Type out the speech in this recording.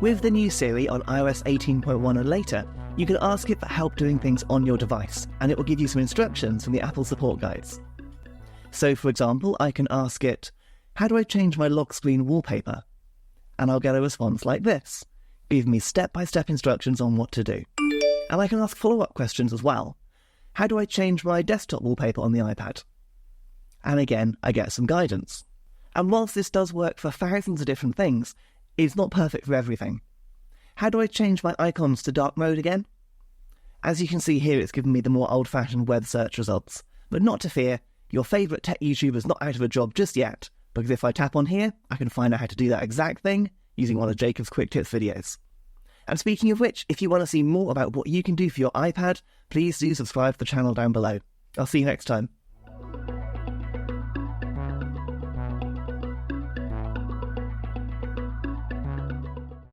With the new Siri on iOS 18.1 and later, you can ask it for help doing things on your device, and it will give you some instructions from the Apple support guides. So for example, I can ask it, how do I change my lock screen wallpaper? And I'll get a response like this, giving me step-by-step instructions on what to do. And I can ask follow-up questions as well. How do I change my desktop wallpaper on the iPad? And again, I get some guidance. And whilst this does work for thousands of different things, it's not perfect for everything. How do I change my icons to dark mode again? As you can see here, it's given me the more old-fashioned web search results. But not to fear, your favourite tech YouTuber's not out of a job just yet, because if I tap on here, I can find out how to do that exact thing using one of Jacob's QuickTips videos. And speaking of which, if you want to see more about what you can do for your iPad, please do subscribe to the channel down below. I'll see you next time.